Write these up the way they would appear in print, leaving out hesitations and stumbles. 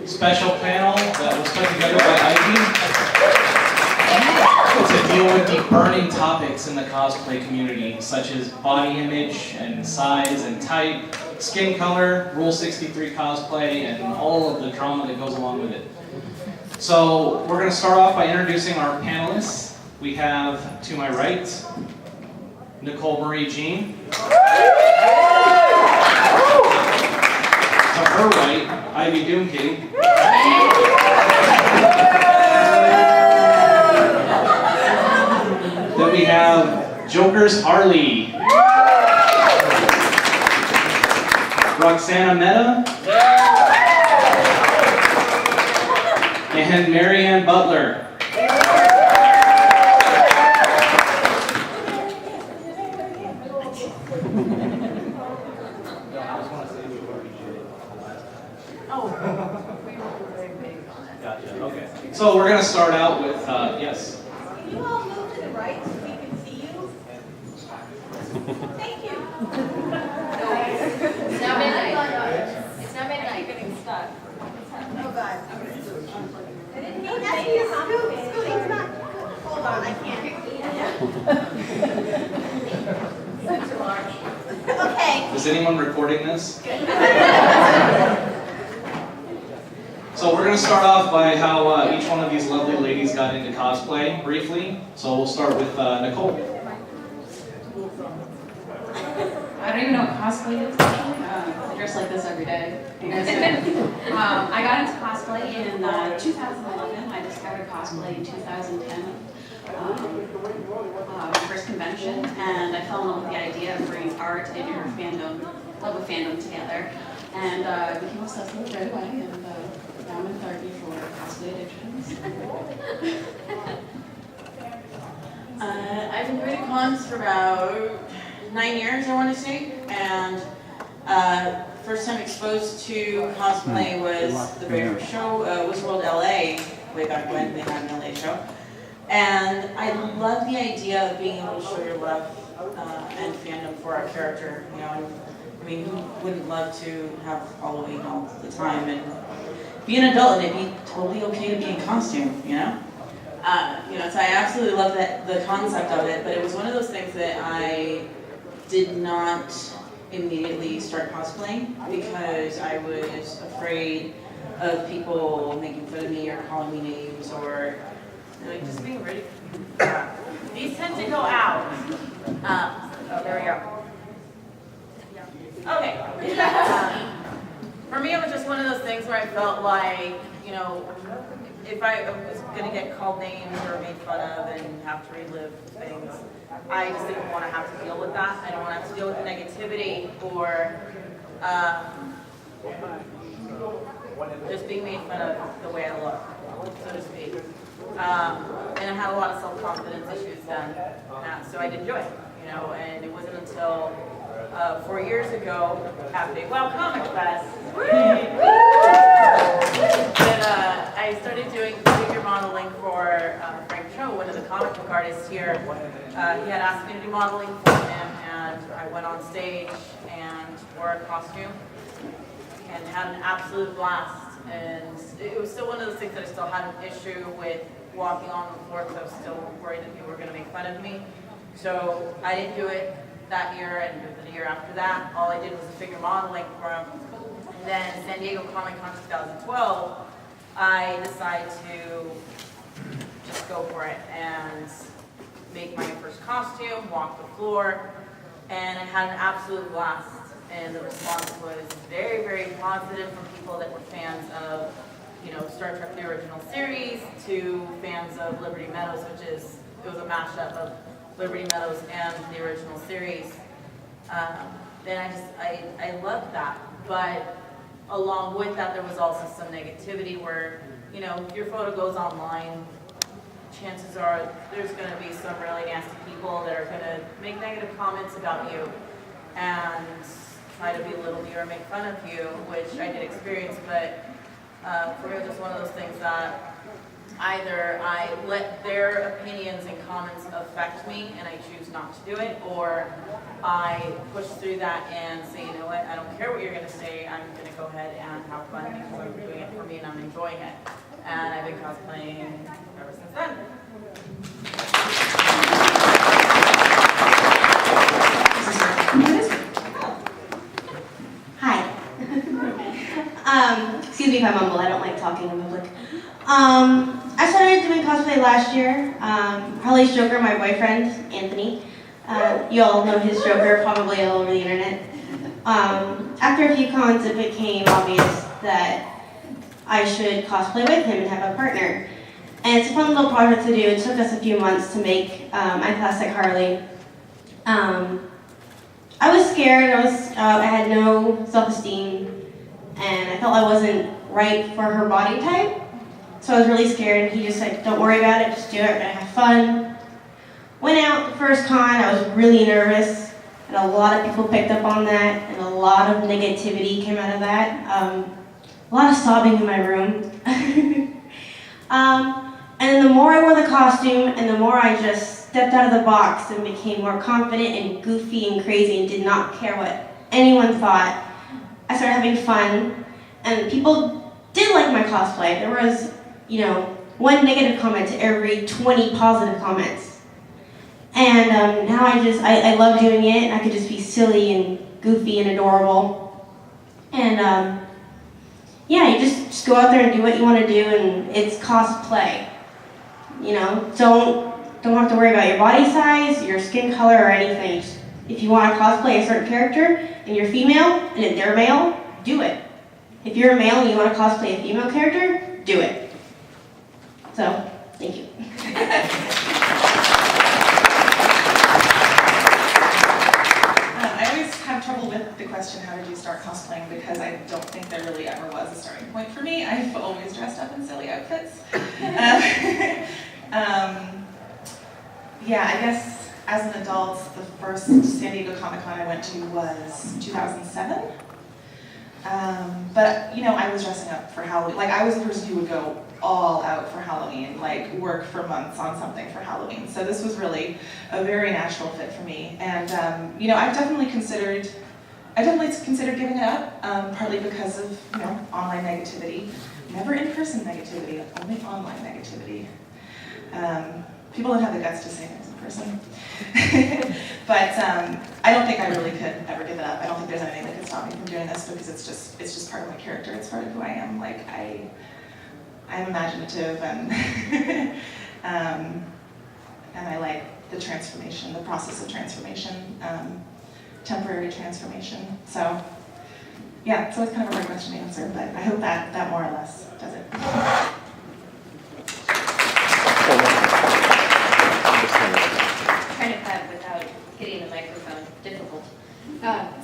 special panel that was put together by Ivy to deal with the burning topics in the cosplay community, such as body image and size and type, skin color, Rule 63 cosplay, and all of the drama that goes along with it. So we're going to start off by introducing our panelists. We have, to my right, Nicole Marie Jean. To her right, Ivy Doomking. Then we have Joker's Harley. Roxana Mehta. And Marianne Butler. So we're going to start out with, yes. Can you all move to the right so we can see you? Thank you. It's now midnight. It's now midnight. You're getting stuck. Oh, God. I didn't mean that. Scooting's not good. Hold on, I can't. Too large. Okay. Is anyone recording this? So we're going to start off by how each one of these lovely ladies got into cosplay, briefly. So we'll start with Nicole. I don't even know what cosplay is. I dress like this every day. I got into cosplay in 2011. I discovered cosplay in 2010. My first convention, and I fell in love with the idea of bringing art and your fandom, love of fandom together. And I became obsessed with it right away, and now I'm in therapy for cosplay addictions. I've been going to cons for about 9 years, I want to say, and first time exposed to cosplay was the very first show, Wizworld LA, way back when they had an LA show. And I love the idea of being able to show your love and fandom for our character. You know, I mean, who wouldn't love to have Halloween all the time and be an adult and it'd be totally okay to be in costume, you know? So I absolutely love the concept of it, but it was one of those things that I did not immediately start cosplaying because I was afraid of people making fun of me or calling me names or like just being ready. These tend to go out. Oh, there we go. Okay. For me, it was just one of those things where I felt like, you know, if I was going to get called names or made fun of and have to relive things, I just didn't want to have to deal with that. I don't want to have to deal with negativity or just being made fun of the way I look, so to speak. And I had a lot of self-confidence issues then, so I didn't do it, you know, and it wasn't until 4 years ago at Big Wow Comic Fest that I started doing figure modeling for Frank Cho, one of the comic book artists here. He had asked me to do modeling for him, and I went on stage and wore a costume and had an absolute blast. And it was still one of those things that I still had an issue with walking on the floor because I was still worried that people were going to make fun of me. So I didn't do it that year, and the year after that, all I did was figure modeling for him. And then San Diego Comic Con 2012, I decided to just go for it and make my first costume, walk the floor, and I had an absolute blast. And the response was very, very positive from people that were fans of, you know, Star Trek the original series to fans of Liberty Meadows, it was a mashup of Liberty Meadows and the original series. Then I loved that, but along with that there was also some negativity where, you know, if your photo goes online, chances are there's going to be some really nasty people that are going to make negative comments about you and try to belittle you or make fun of you, which I did experience, but for me it was one of those things that either I let their opinions and comments affect me and I choose not to do it, or I push through that and say, you know what, I don't care what you're going to say, I'm going to go ahead and have fun because I'm doing it for me community and I'm enjoying it. And I've been cosplaying ever since then. Hi. Excuse me if I mumble, I don't like talking in public. I started doing cosplay last year. Harley's Joker, my boyfriend, Anthony. You all know his Joker probably all over the internet. After a few cons, it became obvious that I should cosplay with him and have a partner. And it's a fun little project to do. It took us a few months to make my classic Harley. I was scared. I had no self-esteem, and I felt I wasn't right for her body type. So I was really scared. He just said, "Don't worry about it. Just do it. We're gonna have fun." Went out the first con. I was really nervous, and a lot of people picked up on that, and a lot of negativity came out of that. A lot of sobbing in my room. And then the more I wore the costume, and the more I just stepped out of the box and became more confident and goofy and crazy and did not care what anyone thought, I started having fun, and people did like my cosplay. There was, one negative comment to every 20 positive comments. And now I love doing it, and I could just be silly and goofy and adorable. And yeah, you just go out there and do what you want to do, and it's cosplay. Don't have to worry about your body size, your skin color, or anything. If you want to cosplay a certain character, and you're female, and if they're male, do it. If you're a male and you want to cosplay a female character, do it. So, thank you. I always have trouble with the question, how did you start cosplaying? Because I don't think there really ever was a starting point for me. I've always dressed up in silly outfits. Yeah, I guess as an adult, the first San Diego Comic-Con I went to was 2007. But, I was dressing up for Halloween. Like, I was the person who would go all out for Halloween, like work for months on something for Halloween. So this was really a very natural fit for me. And, I've definitely considered giving it up, partly because of, online negativity. Never in-person negativity, only online negativity. People don't have the guts to say things in person. But I don't think I really could ever give it up. I don't think there's anything that could stop me from doing this because it's just part of my character. It's part of who I am. Like I'm imaginative and and I like the transformation, the process of transformation, temporary transformation. So yeah, so it's kind of a hard question to answer, but I hope that more or less does it. Trying to clap without hitting the microphone, difficult.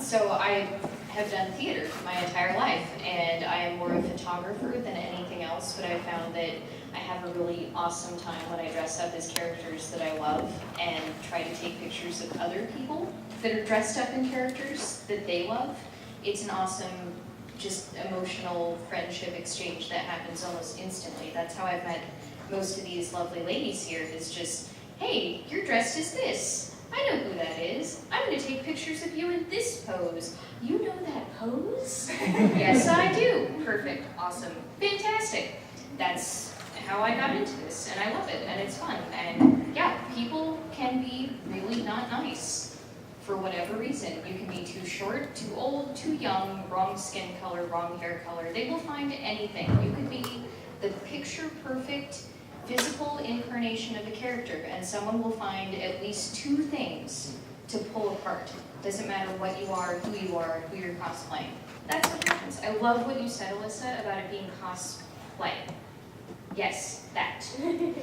So I have done theater my entire life, and I am more a photographer than anything else, but I found that I have a really awesome time when I dress up as characters that I love and try to take pictures of other people that are dressed up in characters that they love. It's an awesome, just emotional friendship exchange that happens almost instantly. That's how I've met most of these lovely ladies here, is just, hey, you're dressed as this. I know who that is. I'm going to take pictures of you in this pose. You know that pose? Yes, I do. Perfect. Awesome. Fantastic. That's how I got into this, and I love it, and it's fun. And yeah, people can be really not nice for whatever reason. You can be too short, too old, too young, wrong skin color, wrong hair color. They will find anything. You could be the picture-perfect physical incarnation of a character, and someone will find at least two things to pull apart. Doesn't matter what you are, who you're cosplaying. That's what happens. I love what you said, Alyssa, about it being cosplay. Yes, that.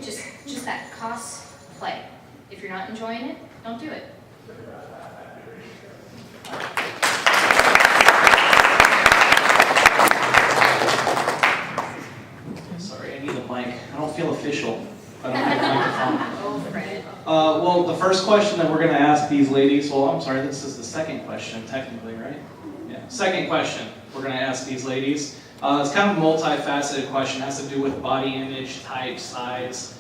just that, cosplay. If you're not enjoying it, don't do it. Sorry, I need the mic. I don't feel official. I don't have a microphone. Oh, Fred. Well, the first question that we're going to ask these ladies, well, I'm sorry, this is the second question, technically, right? Yeah, second question we're going to ask these ladies. It's kind of a multifaceted question. It has to do with body image, type, size.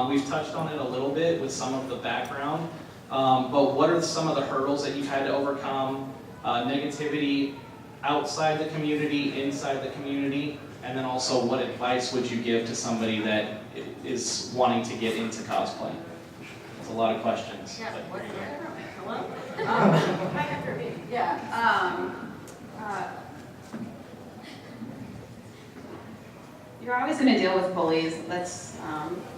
We've touched on it a little bit with some of the background, but what are some of the hurdles that you've had to overcome? Negativity outside the community, inside the community, And then also, what advice would you give to somebody that is wanting to get into cosplay? There's a lot of questions. Yeah, but- hello? Hi, after me. Yeah, you're always going to deal with bullies. That's,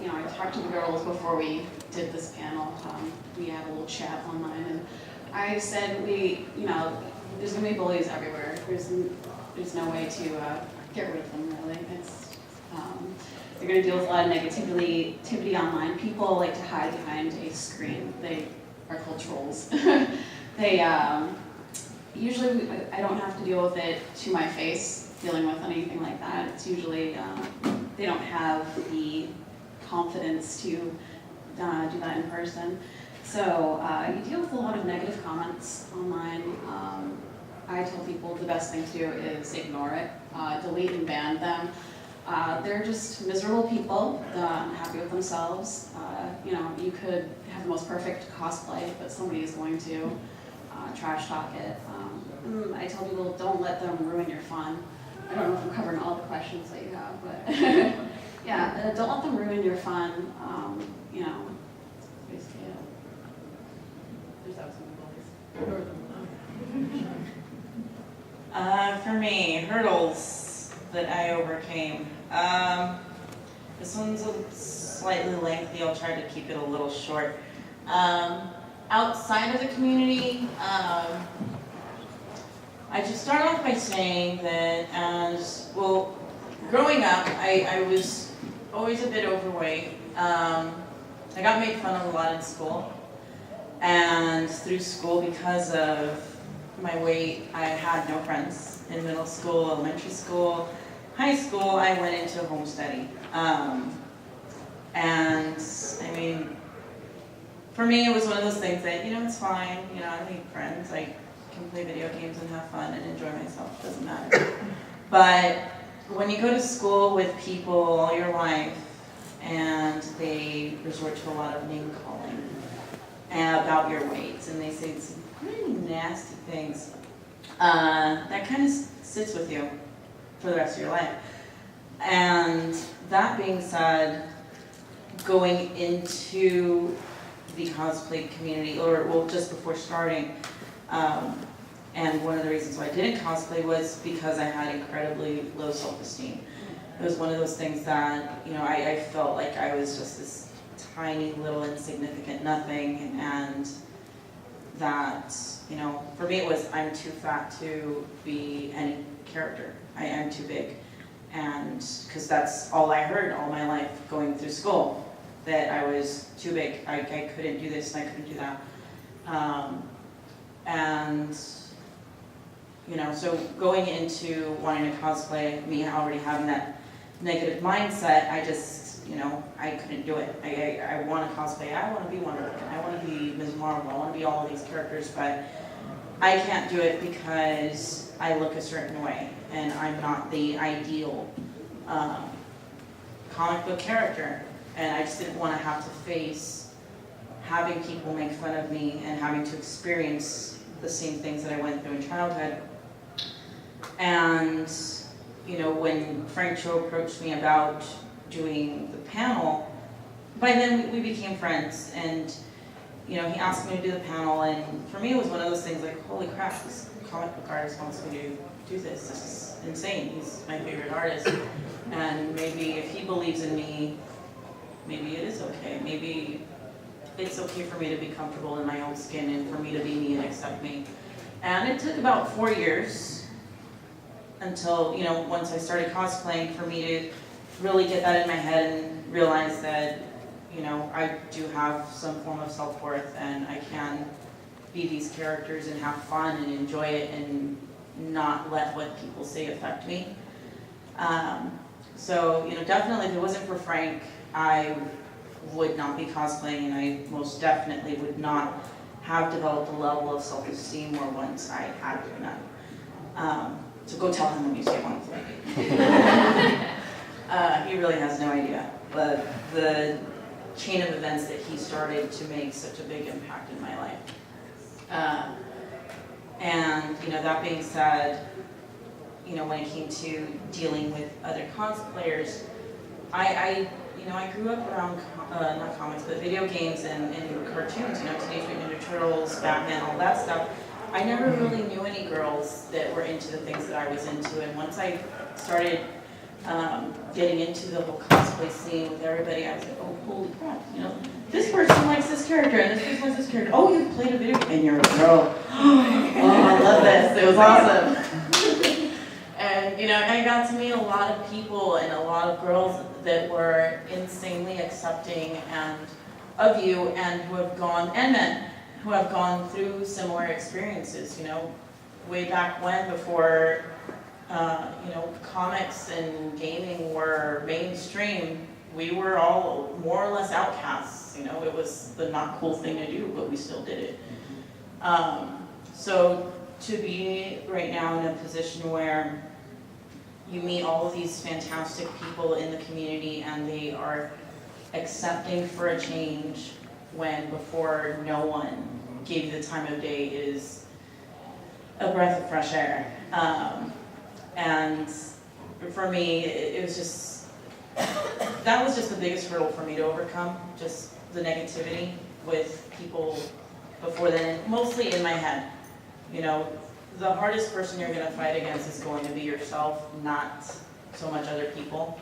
you know, I talked to the girls before we did this panel. We had a little chat online, and I said you know, there's going to be bullies everywhere. There's no way to get rid of them, really. It's, you're going to deal with a lot of negativity online. People like to hide behind a screen. They are called trolls. They, usually I don't have to deal with it to my face, dealing with anything like that. It's usually, they don't have the confidence to do that in person. So you deal with a lot of negative comments online. I tell people the best thing to do is ignore it, delete and ban them. They're just miserable people, happy with themselves. You know, you could have the most perfect cosplay, but somebody is going to trash talk it. I tell people, don't let them ruin your fun. I don't know if I'm covering all the questions that you have, but yeah, don't let them ruin your fun. You know, basically it. There's always some bullies. For me, hurdles that I overcame. This one's slightly lengthy. I'll try to keep it a little short. Outside of the community, I just start off by saying that well, growing up, I was always a bit overweight. I got made fun of a lot in school. And through school, because of my weight, I had no friends in middle school, elementary school, high school. I went into home study. And I mean, for me, it was one of those things that, you know, it's fine. You know, I make friends. I can play video games and have fun and enjoy myself. It doesn't matter. But when you go to school with people all your life and they resort to a lot of name calling about your weight, and they say some pretty nasty things, that kind of sits with you for the rest of your life. And that being said, going into the cosplay community, or well, just before starting, and one of the reasons why I didn't cosplay was because I had incredibly low self-esteem. It was one of those things that, you know, I felt like I was just this tiny little insignificant nothing, and that, you know, for me it was, I'm too fat to be any character. I'm too big. And because that's all I heard all my life going through school, that I was too big. I couldn't do this and I couldn't do that. And, you know, so going into wanting to cosplay, me already having that negative mindset, I just, you know, I couldn't do it. I want to cosplay. I want to be Wonder Woman. I want to be Ms. Marvel. I want to be all of these characters, but I can't do it because I look a certain way and I'm not the ideal comic book character. And I just didn't want to have to face having people make fun of me and having to experience the same things that I went through in childhood. And, you know, when Frank Cho approached me about doing the panel, by then we became friends. And, you know, he asked me to do the panel, and for me it was one of those things like, holy crap, this comic book artist wants me to do this. This is insane. He's my favorite artist. And maybe if he believes in me, maybe it is okay. Maybe it's okay for me to be comfortable in my own skin and for me to be me and accept me. And it took about 4 years until, you know, once I started cosplaying, for me to really get that in my head and realize that, you know, I do have some form of self-worth and I can be these characters and have fun and enjoy it and not let what people say affect me. So, you know, definitely if it wasn't for Frank, I would not be cosplaying, and I most definitely would not have developed a level of self-esteem or once I had none. So go tell him when you see him on the floor. He really has no idea, but the chain of events that he started to make such a big impact in my life. And, you know, that being said, when it came to dealing with other cosplayers, I grew up around, not comics, but video games and cartoons, Teenage Mutant Ninja Turtles, Batman, all that stuff. I never really knew any girls that were into the things that I was into, and once I started getting into the whole cosplay scene with everybody, I was like, oh, holy crap, this person likes this character, and this person likes this character. Oh, you've played a video game, and you're a girl. Oh, I love this, it was awesome. And, I got to meet a lot of people and a lot of girls that were insanely accepting of you and who have gone, and men, who have gone through similar experiences, way back when, before, comics and gaming were mainstream, we were all more or less outcasts, it was the not cool thing to do, but we still did it. So to be right now in a position where you meet all of these fantastic people in the community and they are accepting for a change when before no one gave you the time of day is a breath of fresh air. And for me, it was just, that was just the biggest hurdle for me to overcome, just the negativity with people before then, mostly in my head. The hardest person you're going to fight against is going to be yourself, not so much other people.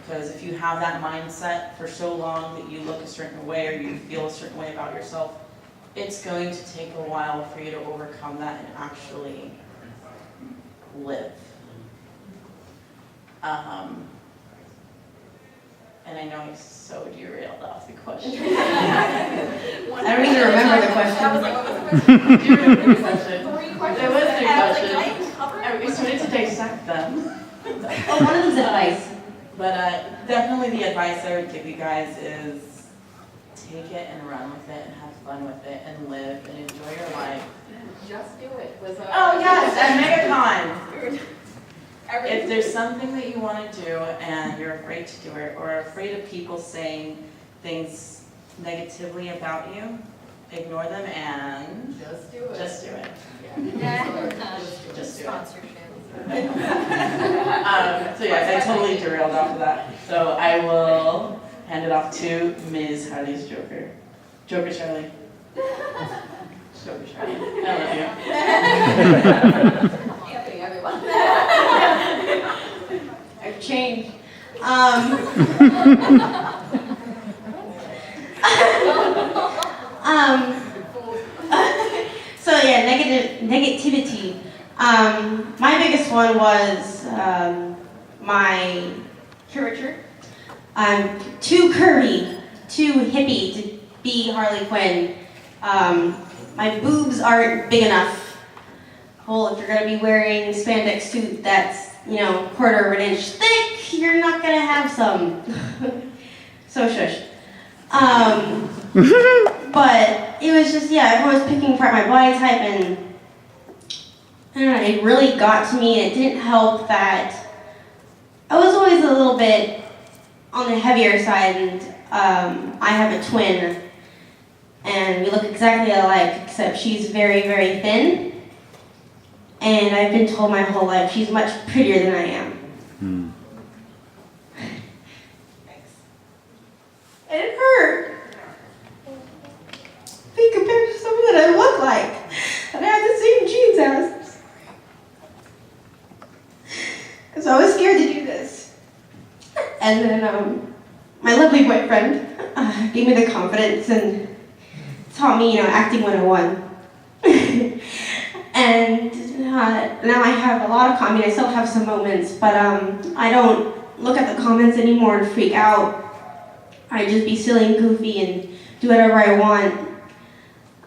Because if you have that mindset for so long that you look a certain way or you feel a certain way about yourself, it's going to take a while for you to overcome that and actually live. And I know I so derailed off the question. I don't even remember the question. That was like, what was the question? Do you remember the question? Three questions. There was three And I was like, questions. I didn't cover it. We started to dissect them. Oh, one of them's advice. But definitely the advice I would give you guys is take it and run with it and have fun with it and live and enjoy your life. Just do it. Was Oh yes, at MegaCon. Everything. If there's something that you want to do and you're afraid to do it or afraid of people saying things negatively about you, ignore them and Just do it. just do it. Just do it. Sponsorship. So yes, I totally derailed off of that. So I will hand it off to Ms. Harley's Joker. Joker Charlie. Joker Charlie. I love you. Anthony, everyone. I've changed. So yeah, negativity. My biggest one was my curvature. I'm too curvy, too hippie to be Harley Quinn. My boobs aren't big enough. Well, if you're gonna be wearing spandex suit that's, quarter of an inch thick, you're not gonna have some. So shush. But it was just, I was picking apart my body type, and I don't know, it really got to me, and it didn't help that I was always a little bit on the heavier side, and I have a twin, and we look exactly alike, except she's very, very thin. And I've been told my whole life she's much prettier than I am. Thanks. And it hurt. Being compared to someone that I look like, that I have the same genes as. Because I was scared to do this. And then my lovely boyfriend gave me the confidence and taught me, acting 101. And now I have a lot of comments. I still have some moments, but I don't look at the comments anymore and freak out. I just be silly and goofy and do whatever I want,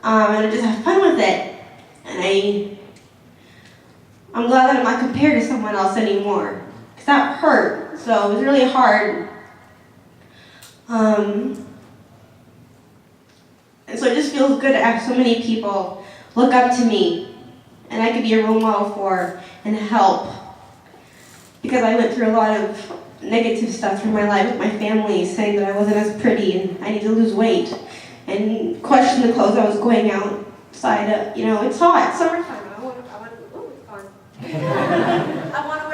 and I just have fun with it. And I'm glad that I'm not compared to someone else anymore, because that hurt. So it was really hard. And so it just feels good to have so many people look up to me. And I could be a role model for and help, because I went through a lot of negative stuff through my life with my family, saying that I wasn't as pretty and I need to lose weight, and question the clothes I was going outside. It's hot, summertime. I want to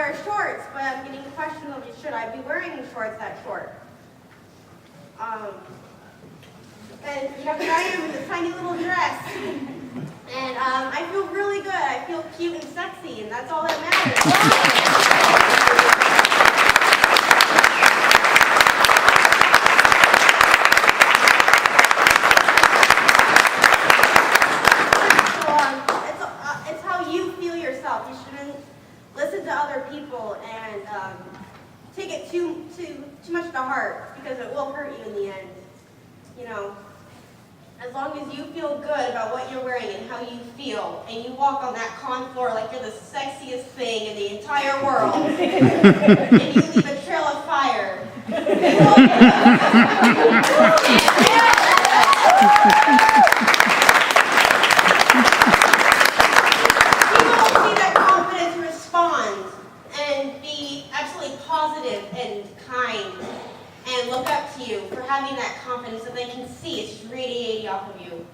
should I be wearing shorts that short? And here I am in this tiny little dress. And I feel really good. I feel cute and sexy, and that's all that matters. So it's how you feel yourself. You shouldn't listen to other people and take it too much to heart, because it will hurt you in the end. You know, as long as you feel good about what you're wearing and how you feel, and you walk on that con floor like you're the sexiest thing in the entire world, and you leave a trail of fire. People will see that confidence respond and be absolutely positive and kind and look up to you for having that confidence that they can see. It's just radiating off of you.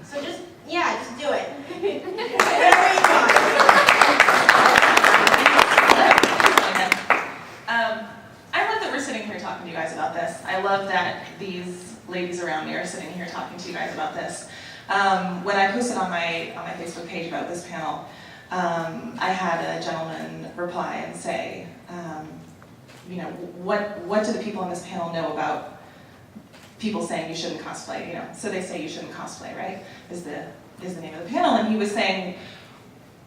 So just do it. Whatever you want. I love that we're sitting here talking to you guys about this. I love that these ladies around me are sitting here talking to you guys about this. When I posted on my Facebook page about this panel, I had a gentleman reply and say, you know, what do the people on this panel know about people saying you shouldn't cosplay? You know, so they say you shouldn't cosplay, right? Is the name of the panel, and he was saying,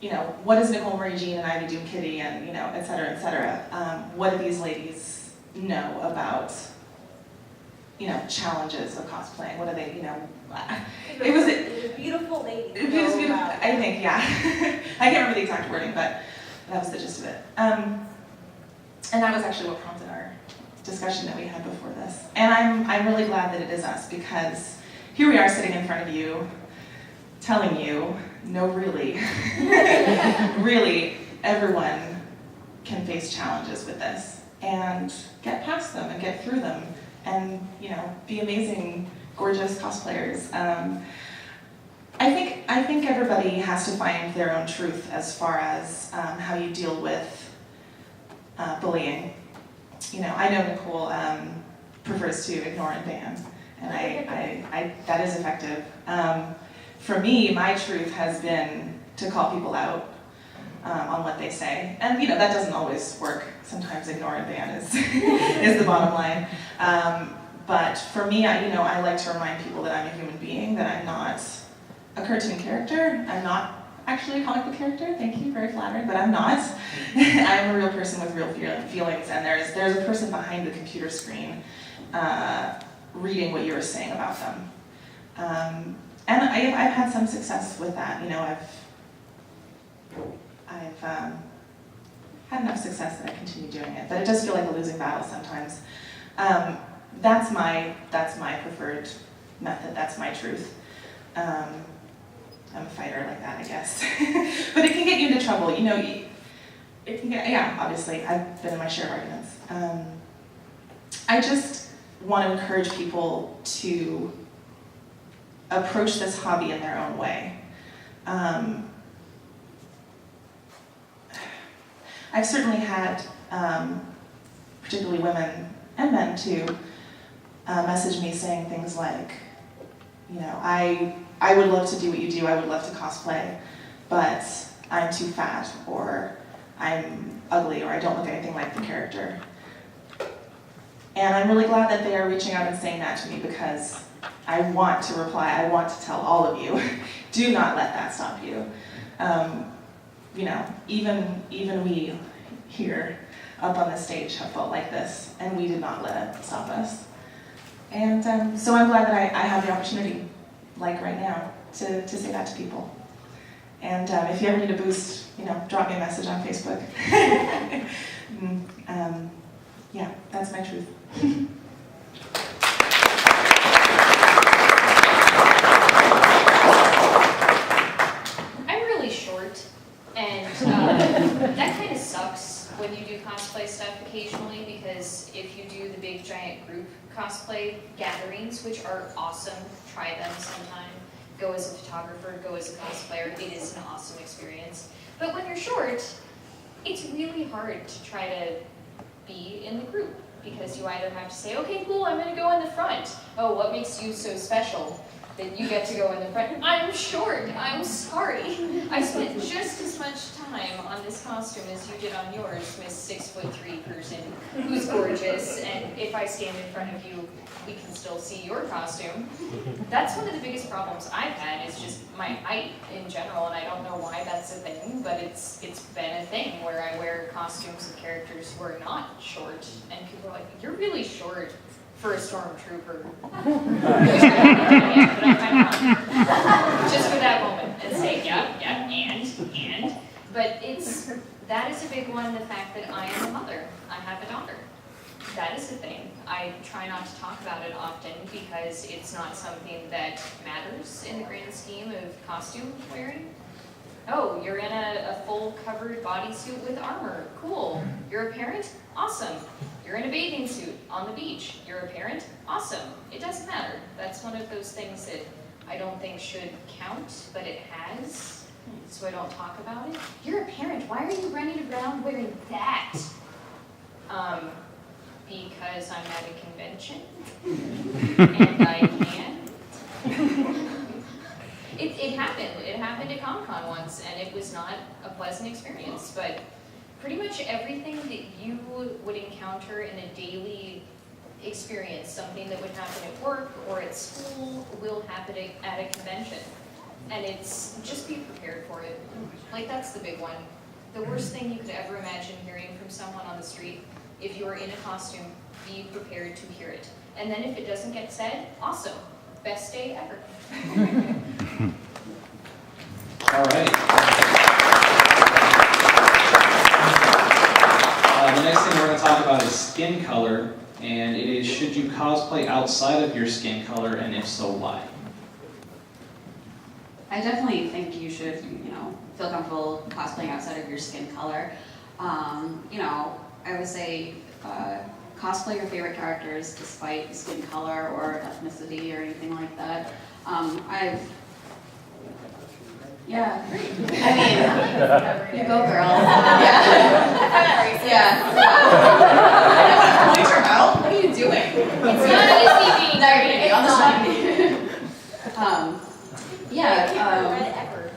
you know, what does Nicole Marie Jean and Ivy Doom Kitty and, you know, et cetera, et cetera. What do these ladies know about, you know, challenges of cosplaying? What do they, you know? It was a beautiful lady. It was beautiful. I think, yeah. I can't remember the exact wording, but that was the gist of it. And that was actually what prompted our discussion that we had before this. And I'm really glad that it is us, because here we are sitting in front of you, telling you, no, really, really, everyone can face challenges with this and get past them and get through them and, you know, be amazing, gorgeous cosplayers. I think everybody has to find their own truth as far as how you deal with bullying. You know, I know Nicole prefers to ignore and ban, and I that is effective. For me, my truth has been to call people out on what they say, and you know that doesn't always work. Sometimes ignore and ban is is the bottom line. But for me, I like to remind people that I'm a human being, that I'm not a cartoon character. I'm not actually a comic book character. Thank you, very flattering, but I'm not. I'm a real person with real feelings, and there's a person behind the computer screen reading what you're saying about them. And I've had some success with that. You know, I've had enough success that I continue doing it, but it does feel like a losing battle sometimes. That's my preferred method. That's my truth. I'm a fighter like that, I guess. But it can get you into trouble. You know, it can get, yeah, obviously, I've been in my share of arguments. I just want to encourage people to approach this hobby in their own way. I've certainly had, particularly women and men too, message me saying things like, you know, I would love to do what you do, I would love to cosplay, but I'm too fat, or I'm ugly, or I don't look anything like the character. And I'm really glad that they are reaching out and saying that to me, because I want to reply, I want to tell all of you, do not let that stop you. You know, even we here up on the stage have felt like this, and we did not let it stop us. And so I'm glad that I have the opportunity, like right now, to say that to people. And if you ever need a boost, you know, drop me a message on Facebook. Yeah, that's my truth. I'm really short, and that kind of sucks when you do cosplay stuff occasionally, because if you do the big giant group cosplay gatherings, which are awesome, try them sometime. Go as a photographer, go as a cosplayer, it is an awesome experience. But when you're short, it's really hard to try to be in the group. Because you either have to say, okay, cool, I'm gonna go in the front. Oh, what makes you so special that you get to go in the front? I'm short, I'm sorry. I spent just as much time on this costume as you did on yours, Miss 6'3" person who's gorgeous, and if I stand in front of you, we can still see your costume. That's one of the biggest problems I've had, is just my height in general, and I don't know why that's a thing, but it's been a thing where I wear costumes of characters who are not short, and people are like, you're really short for a stormtrooper. But I'm not. Just for that moment, and say, yeah, and. But that is a big one, the fact that I am a mother. I have a daughter. That is the thing. I try not to talk about it often because it's not something that matters in the grand scheme of costume wearing. Oh, you're in a full covered bodysuit with armor. Cool. You're a parent? Awesome. You're in a bathing suit on the beach. You're a parent? Awesome. It doesn't matter. That's one of those things that I don't think should count, but it has, so I don't talk about it. You're a parent. Why are you running around wearing that? Because I'm at a convention, and I can. It happened. It happened at Comic-Con once, and it was not a pleasant experience, but pretty much everything that you would encounter in a daily experience, something that would happen at work or at school, will happen at a convention. And it's, just be prepared for it. Like, that's the big one. The worst thing you could ever imagine hearing from someone on the street, if you're in a costume, be prepared to hear it. And then if it doesn't get said, awesome. Best day ever. All right. The next thing we're going to talk about is skin color, and it is, should you cosplay outside of your skin color, and if so, why? I definitely think you should, feel comfortable cosplaying outside of your skin color. I would say cosplay your favorite characters despite skin color or ethnicity or anything like that. Yeah, great. I mean, you go girls. Yeah. What are you doing? It's not easy being Now you're gonna be on the spot.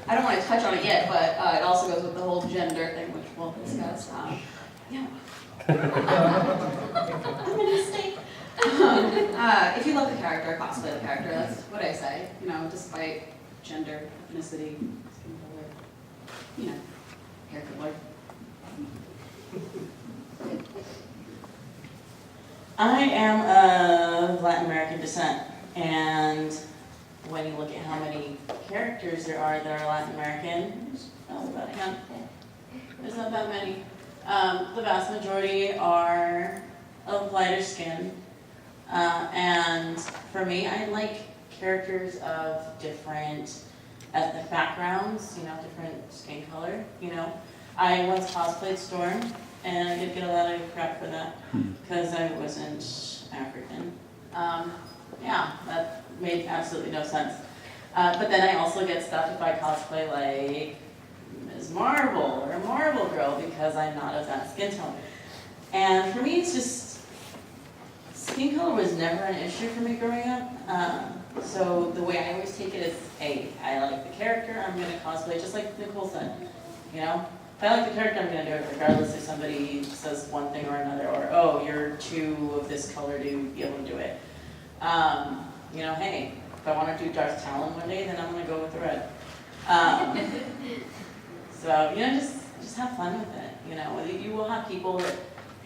I don't want to touch on it yet, but it also goes with the whole gender thing, which we'll discuss. I'm gonna stay. If you love the character, cosplay the character. That's what I say. Despite gender, ethnicity, skin color, hair color. I am of Latin American descent, and when you look at how many characters there are that are Latin American, there's about a handful. There's not that many. The vast majority are of lighter skin, and for me, I like characters of different ethnic backgrounds, different skin color, I once cosplayed Storm, and I did get a lot of crap for that, because I wasn't African. That made absolutely no sense. But then I also get stuff if I cosplay like Ms. Marvel or Marvel Girl, because I'm not of that skin tone. And for me, it's just, skin color was never an issue for me growing up. So the way I always take it is, hey, I like the character, I'm going to cosplay, just like Nicole said. If I like the character, I'm going to do it regardless if somebody says one thing or another, or, oh, you're too of this color to be able to do it. Hey, if I want to do Darth Talon one day, then I'm going to go with the red. So, just have fun with it. You will have people that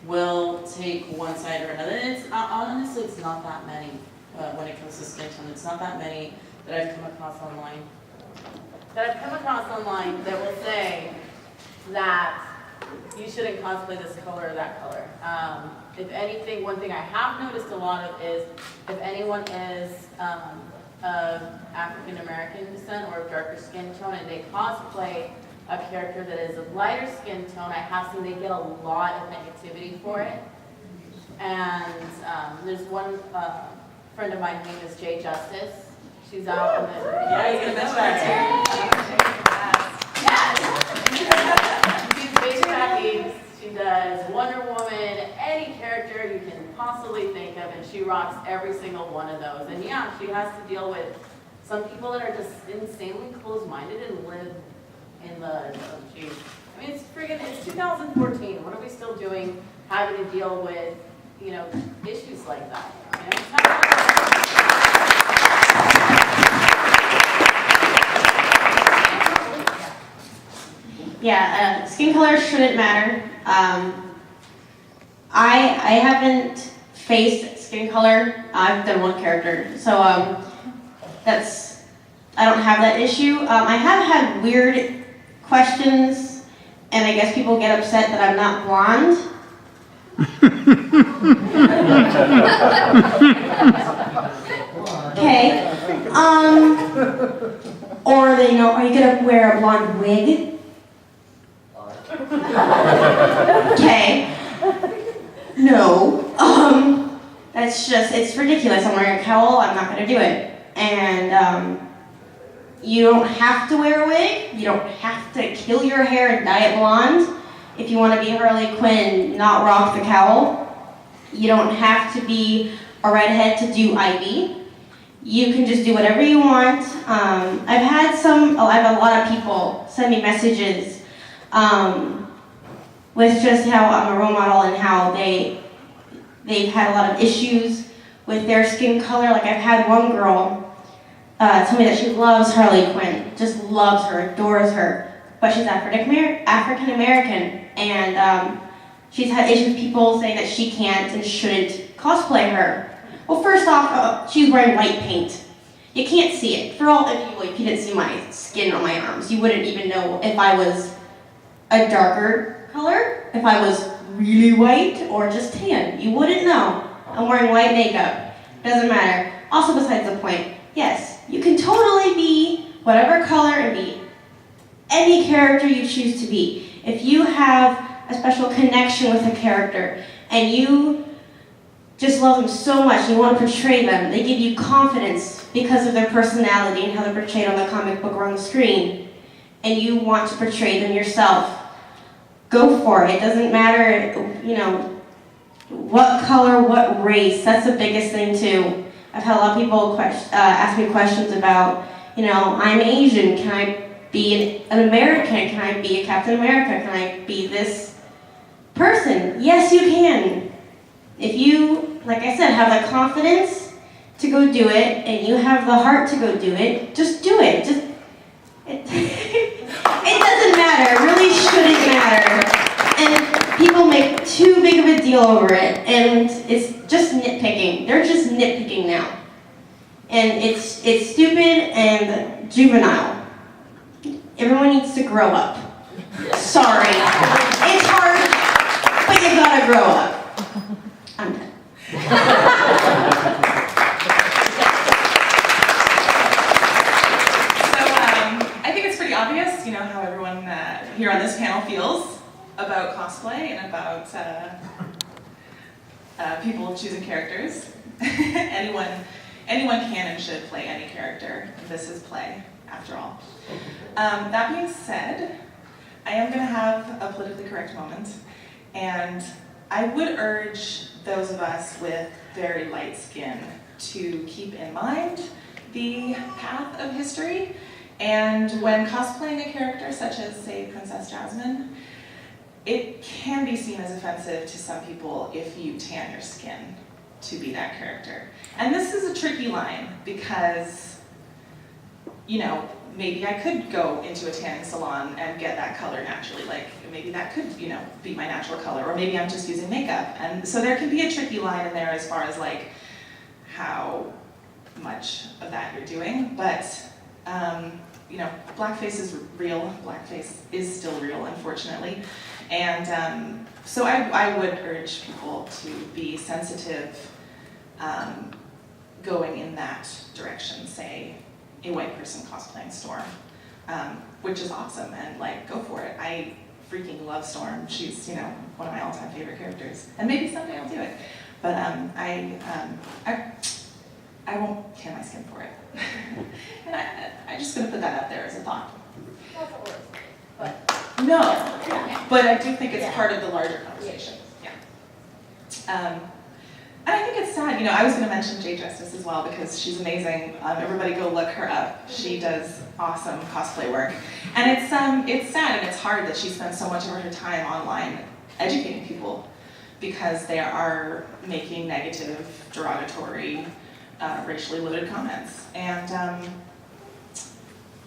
will take one side or another. Honestly, it's not that many when it comes to skin tone. It's not that many that I've come across online. That will say that you shouldn't cosplay this color or that color. If anything, one thing I have noticed a lot of is if anyone is of African American descent or of darker skin tone and they cosplay a character that is of lighter skin tone, I have seen they get a lot of negativity for it. And there's one friend of mine, her name is Jay Justice. She's out in the... Yeah, you can mention that too. Yes. She's based back east. She does Wonder Woman, any character you can possibly think of, and she rocks every single one of those. And yeah, she has to deal with some people that are just insanely closed-minded and live in the, geez. I mean, it's 2014. What are we still doing having to deal with, you know, issues like that? You know, it's not Yeah, skin color shouldn't matter. I haven't faced skin color. I've done one character, so I don't have that issue. I have had weird questions, and I guess people get upset that I'm not blonde. Okay. Or they know, are you gonna wear a blonde wig? Okay. No. That's just, it's ridiculous. I'm wearing a cowl, I'm not gonna do it. And you don't have to wear a wig. You don't have to kill your hair and dye it blonde. If you want to be Harley Quinn, not rock the cowl. You don't have to be a redhead to do Ivy. You can just do whatever you want. I have a lot of people send me messages with just how I'm a role model and how they've had a lot of issues with their skin color. Like I've had one girl tell me that she loves Harley Quinn, just loves her, adores her, but she's African American, and she's had issues with people saying that she can't and shouldn't cosplay her. Well, first off, she's wearing white paint. You can't see it. For all of you, if you didn't see my skin on my arms, you wouldn't even know if I was a darker color, if I was really white or just tan. You wouldn't know. I'm wearing white makeup. Doesn't matter. Also, besides the point, yes, you can totally be whatever color and be any character you choose to be. If you have a special connection with a character and you just love them so much and you want to portray them, they give you confidence because of their personality and how they're portrayed on the comic book or on the screen, and you want to portray them yourself, go for it. It doesn't matter, you know, what color, what race. That's the biggest thing too. I've had a lot of people ask me questions about, you know, I'm Asian, can I be an American? Can I be a Captain America? Can I be this person? Yes, you can. If you, like I said, have the confidence to go do it, and you have the heart to go do it, just do it. It doesn't matter. It really shouldn't matter. And people make too big of a deal over it, and it's just nitpicking. They're just nitpicking now. And it's stupid and juvenile. Everyone needs to grow up. Sorry. It's hard, but you gotta grow up. I'm done. I think it's pretty obvious, you know, how everyone here on this panel feels about cosplay and about people choosing characters. Anyone can and should play any character. This is play, after all. That being said, I am going to have a politically correct moment, and I would urge those of us with very light skin to keep in mind the path of history. And when cosplaying a character such as, say, Princess Jasmine, it can be seen as offensive to some people if you tan your skin to be that character. And this is a tricky line because, you know, maybe I could go into a tanning salon and get that color naturally. Like, maybe that could, you know, be my natural color, or maybe I'm just using makeup. And so there can be a tricky line in there as far as like how much of that you're doing. But, you know, blackface is real. Blackface is still real, unfortunately. And so I would urge people to be sensitive going in that direction, say, a white person cosplaying Storm, which is awesome, and like, go for it. I freaking love Storm. She's, you know, one of my all-time favorite characters, and maybe someday I'll do it. But I won't tan my skin for it. And I'm just gonna put that out there as a thought. But No, No, but I do think it's part of the larger conversation. Yeah. And I think it's sad. You know, I was going to mention Jade Justice as well because she's amazing. Everybody go look her up. She does awesome cosplay work, and it's sad and it's hard that she spends so much of her time online educating people because they are making negative, derogatory, racially loaded comments. And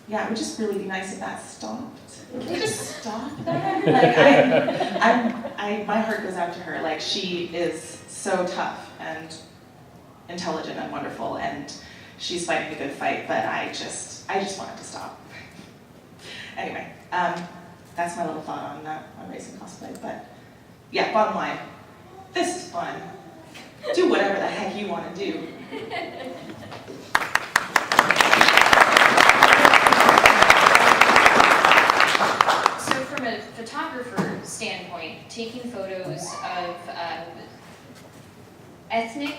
yeah, it would just really be nice if that stopped. Can we just stop that? Like, my heart goes out to her. Like, she is so tough and intelligent and wonderful, and she's fighting a good fight. But I just want it to stop. Anyway, that's my little thought on racing cosplay. But yeah, bottom line, this is fun. Do whatever the heck you want to do. From a photographer standpoint, taking photos of ethnic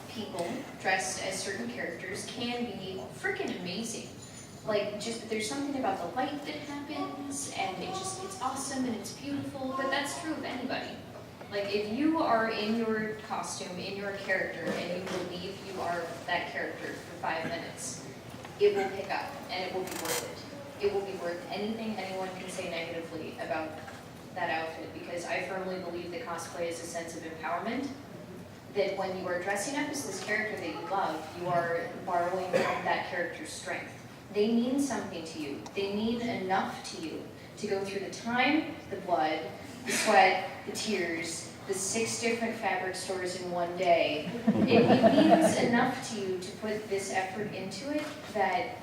people dressed as certain characters can be freaking amazing. Like, just there's something about the light that happens, and it's awesome and it's beautiful. But that's true of anybody. Like, if you are in your costume, in your character, and you believe you are that character for 5 minutes, it will pick up and it will be worth it. It will be worth anything anyone can say negatively about that outfit, because I firmly believe that cosplay is a sense of empowerment. That when you are dressing up as this character that you love, you are borrowing from that character's strength. They mean something to you. They mean enough to you to go through the time, the blood, the sweat, the tears, the 6 different fabric stores in one day. It means enough to you to put this effort into it that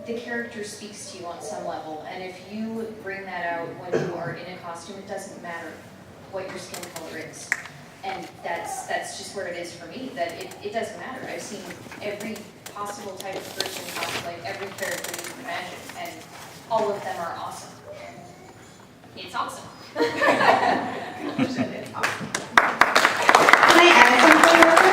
the character speaks to you on some level, and if you bring that out when you are in a costume, it doesn't matter what your skin color is. And that's just where it is for me, that it doesn't matter. I've seen every possible type of person cosplay, every character you can imagine, and all of them are awesome. It's awesome. Can I add something real quick?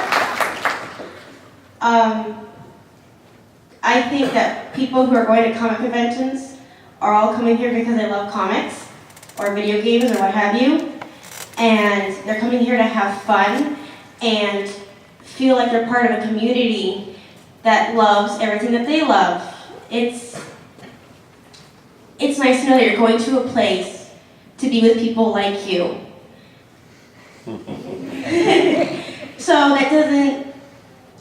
I think that people who are going to comic conventions are all coming here because they love comics or video games or what have you. And they're coming here to have fun and feel like they're part of a community that loves everything that they love. It's nice to know that you're going to a place to be with people like you. So that doesn't,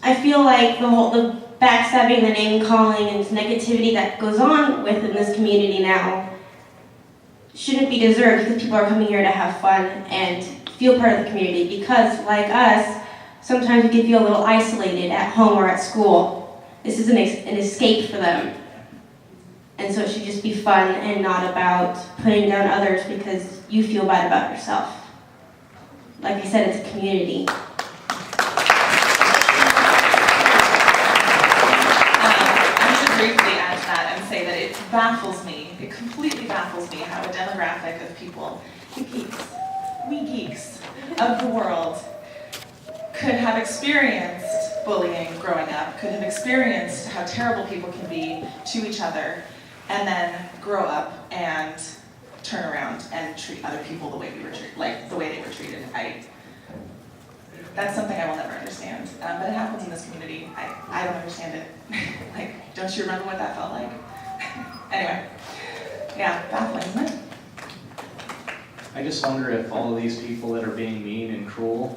I feel like the backstabbing, the name calling, and negativity that goes on within this community now shouldn't be deserved, because people are coming here to have fun and feel part of the community, because like us, sometimes we can feel a little isolated at home or at school. This is an escape for them. And so it should just be fun and not about putting down others because you feel bad about yourself. Like I said, it's a community. Briefly add to that and say that it baffles me, it completely baffles me how a demographic of people, we geeks of the world, could have experienced bullying growing up, could have experienced how terrible people can be to each other, and then grow up and turn around and treat other people the way we were the way they were treated. That's something I will never understand, but it happens in this community. I don't understand it. Like, don't you remember what that felt like? Anyway, yeah, baffling, isn't it? I just wonder if all of these people that are being mean and cruel,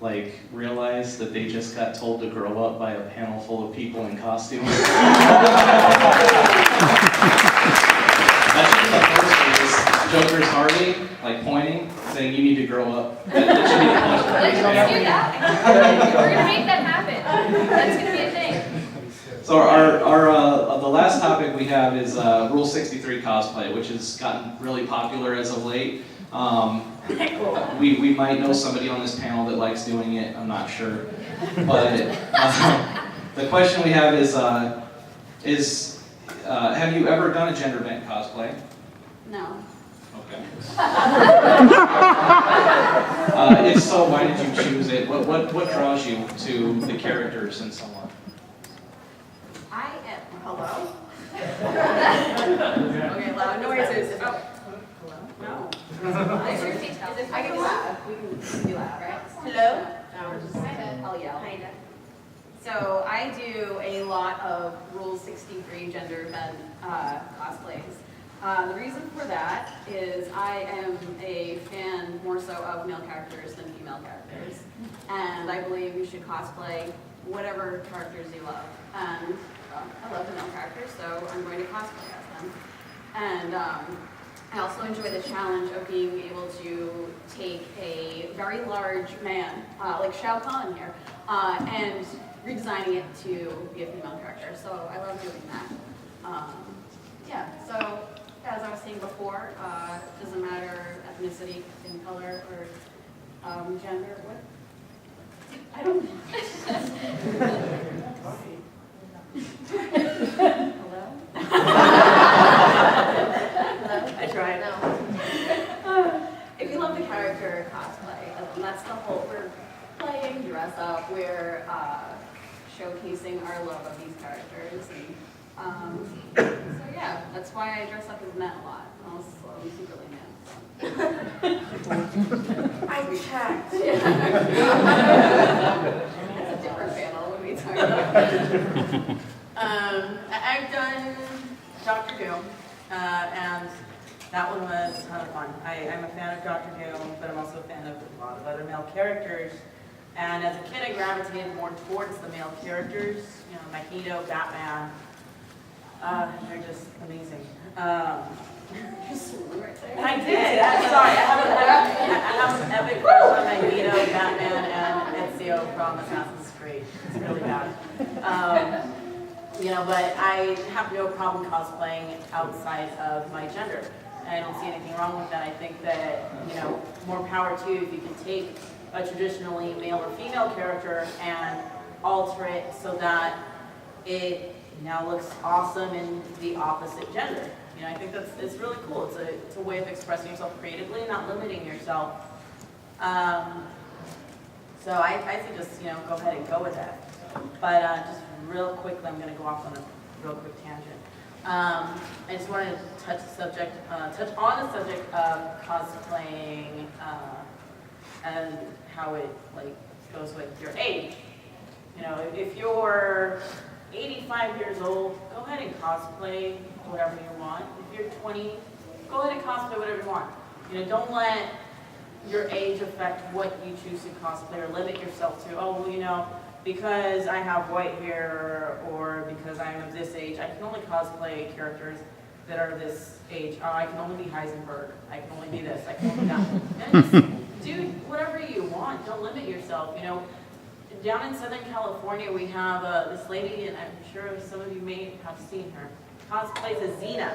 like, realize that they just got told to grow up by a panel full of people in costumes. That's just the first is Joker's Harley, like, pointing, saying you need to grow up. That should be the most Let's do that. We're gonna make that happen. That's gonna be a thing. So the last topic we have is Rule 63 cosplay, which has gotten really popular as of late. We might know somebody on this panel that likes doing it. I'm not sure, but the question we have is have you ever done a gender bent cosplay? No. Okay. If so, why did you choose it? What draws you to the characters and so on? Hello? Okay, loud noises. Oh, hello? No. Is your detail? I can laugh. We can be loud, right? Hello? No, we're just, I'll yell. Kinda. So I do a lot of Rule 63 gender bent cosplays. The reason for that is I am a fan more so of male characters than female characters. And I believe you should cosplay whatever characters you love. And I love the male characters, so I'm going to cosplay as them. And I also enjoy the challenge of being able to take a very large man, like Shao Kahn here, and redesigning it to be a female character. So I love doing that. Yeah, so as I was saying before, it doesn't matter ethnicity, skin color, or gender. What? I don't. Hello? I tried. No. If you love the character cosplay, that's the whole, we're playing dress up, we're showcasing our love of these characters. And, so yeah, that's why I dress up as men a lot. Also, I'm secretly men. So. I checked. That's a different panel when we talk. I've done Doctor Doom, and that one was a ton of fun. I'm a fan of Doctor Doom, but I'm also a fan of a lot of other male characters. And as a kid, I gravitated more towards the male characters. You know, Magneto, Batman. They're just amazing. I did. I'm sorry. I have an epic crush on Magneto, Batman, and Ezio from Assassin's Creed. It's really bad. You know, but I have no problem cosplaying outside of my gender. And I don't see anything wrong with that. I think that, you know, more power to you if you can take a traditionally male or female character and alter it so that it now looks awesome in the opposite gender. You know, I think it's really cool. It's a way of expressing yourself creatively and not limiting yourself. So I think just, you know, go ahead and go with that. But just real quickly, I'm going to go off on a real quick tangent. I just wanted to touch on the subject of cosplaying and how it like goes with your age. You know, if you're 85 years old, go ahead and cosplay whatever you want. If you're 20, go ahead and cosplay whatever you want. You know, don't let your age affect what you choose to cosplay or limit yourself to, oh, well, you know, because I have white hair or because I'm of this age, I can only cosplay characters that are this age. Oh, I can only be Heisenberg. I can only be this. I can only be that. And just do whatever you want. Don't limit yourself. You know, down in Southern California, we have this lady, and I'm sure some of you may have seen her, cosplays as Xena.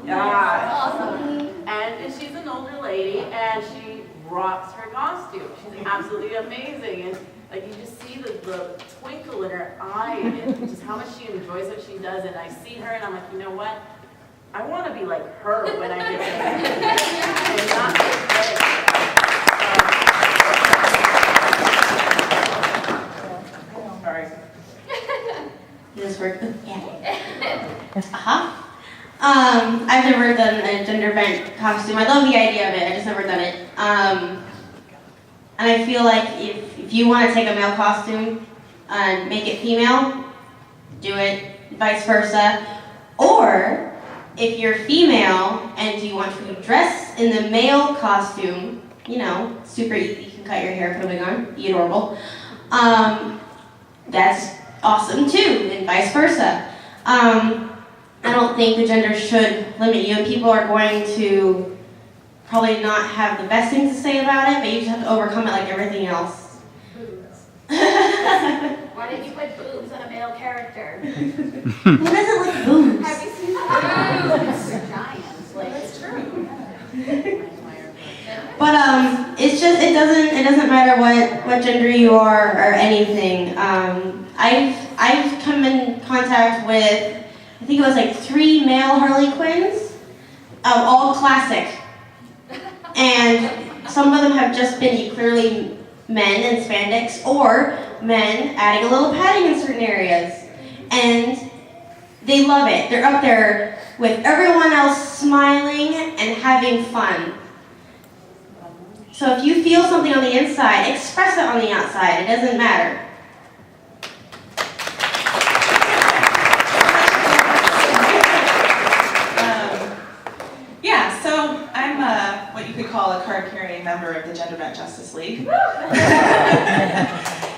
Yeah. Awesome. And she's an older lady, and she rocks her costume. She's absolutely amazing. And like you just see the twinkle in her eye and just how much she enjoys what she does. And I see her and I'm like, you know what? I want to be like her when I get there. And not sorry. Does this work? Yeah. I've never done a gender bent costume. I love the idea of it. I just never done it. And I feel like if you want to take a male costume and make it female, do it, vice versa. Or if you're female and you want to dress in the male costume, you know, super easy. You can cut your hair, put a wig on, be adorable. That's awesome too, and vice versa. I don't think the gender should limit you, and people are going to probably not have the best things to say about it, but you just have to overcome it like everything else. Boobs. Why did you put boobs on a male character? Who doesn't like boobs? Have you seen boobs? They're giants. Like, That's true. But it's just it doesn't matter what gender you are or anything. I've come in contact with I think it was like 3 male Harley Quinns, all classic, and some of them have just been clearly men in spandex or men adding a little padding in certain areas, and they love it. They're up there with everyone else smiling and having fun. So if you feel something on the inside, express it on the outside. It doesn't matter. Yeah, so I'm what you could call a card-carrying member of the Gender Bent Justice League.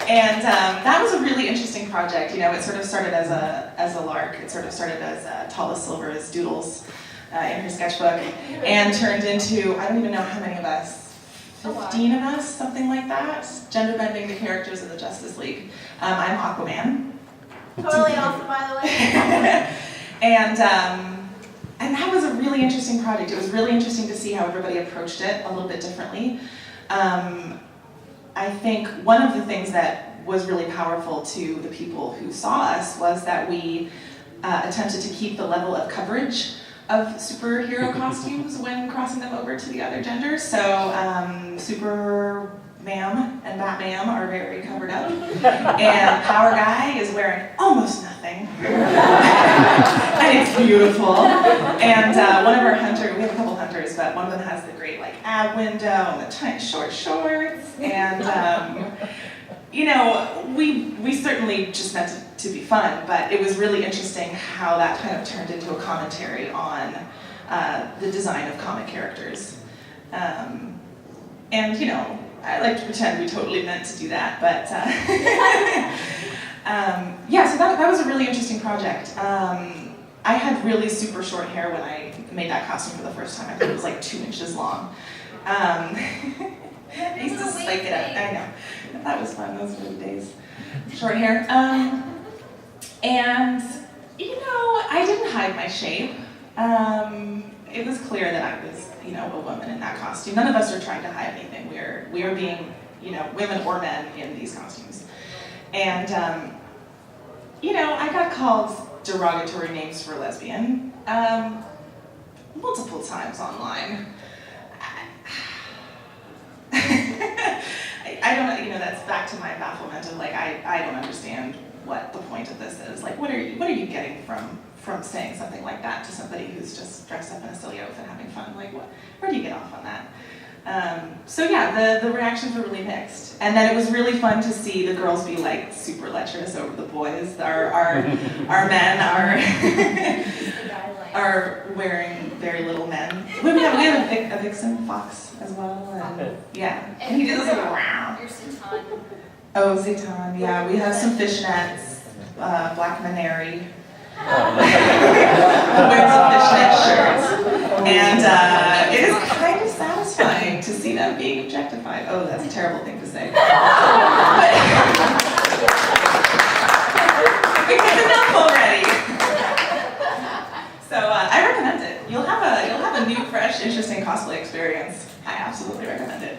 And that was a really interesting project. You know, it sort of started as a lark. It sort of started as Tala Silver's doodles in her sketchbook, and turned into, I don't even know how many of us, 15 of us, something like that, gender bending the characters of the Justice League. I'm Aquaman. Totally awesome, by the way. And that was a really interesting project. It was really interesting to see how everybody approached it a little bit differently. I think one of the things that was really powerful to the people who saw us was that we attempted to keep the level of coverage of superhero costumes when crossing them over to the other genders. So Superman and Batman are very covered up, and Power Guy is wearing almost nothing, and it's beautiful. And one of our hunters, we have a couple hunters, but one of them has the great like ab window and the tight short shorts, and you know, we certainly just meant it to be fun, but it was really interesting how that kind of turned into a commentary on the design of comic characters. And you know, I like to pretend we totally meant to do that, but yeah, so that was a really interesting project. I had really super short hair when I made that costume for the first time. I think it was like 2 inches long. I used to spike it up. I know. That was fun. Those were the days. Short hair. And, you know, I didn't hide my shape. It was clear that I was, you know, a woman in that costume. None of us are trying to hide anything. We are being, you know, women or men in these costumes. And, you know, I got called derogatory names for lesbian multiple times online. I don't know, you know, that's back to my bafflement of like, I don't understand what the point of this is. Like, what are you getting from saying something like that to somebody who's just dressed up in a silly outfit having fun? Like, where do you get off on that? So yeah, the reactions were really mixed. And then it was really fun to see the girls be like super lecherous over the boys. Our men are wearing very little men. We have a vixen fox as well. And, yeah. And he does like wow. Your Satan. Oh, Zayton, yeah. We have some fishnets, Black Maneri. Wear some fishnet shirts. And it is kind of satisfying to see them being objectified. Oh, that's a terrible thing to say. Because enough already. So I recommend it. You'll have a new, fresh, interesting cosplay experience. I absolutely recommend it.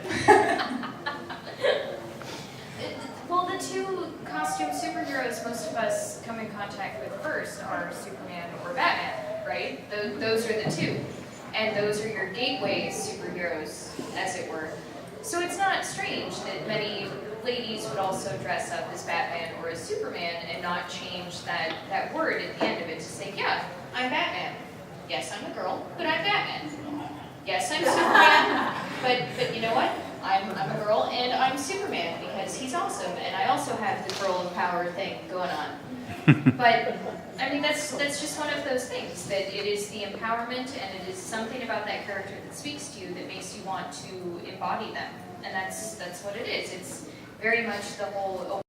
Well, the two costume superheroes most of us come in contact with first are Superman or Batman, right? Those are the two. And those are your gateway superheroes, as it were. So it's not strange that many ladies would also dress up as Batman or as Superman and not change that word at the end of it to say, yeah, I'm Batman. Yes, I'm a girl, but I'm Batman. Yes, I'm Superman, but you know what? I'm a girl and I'm Superman because he's awesome and I also have the girl of power thing going on. But I mean that's just one of those things, that it is the empowerment and it is something about that character that speaks to you that makes you want to embody them. And that's what it is. It's very much the whole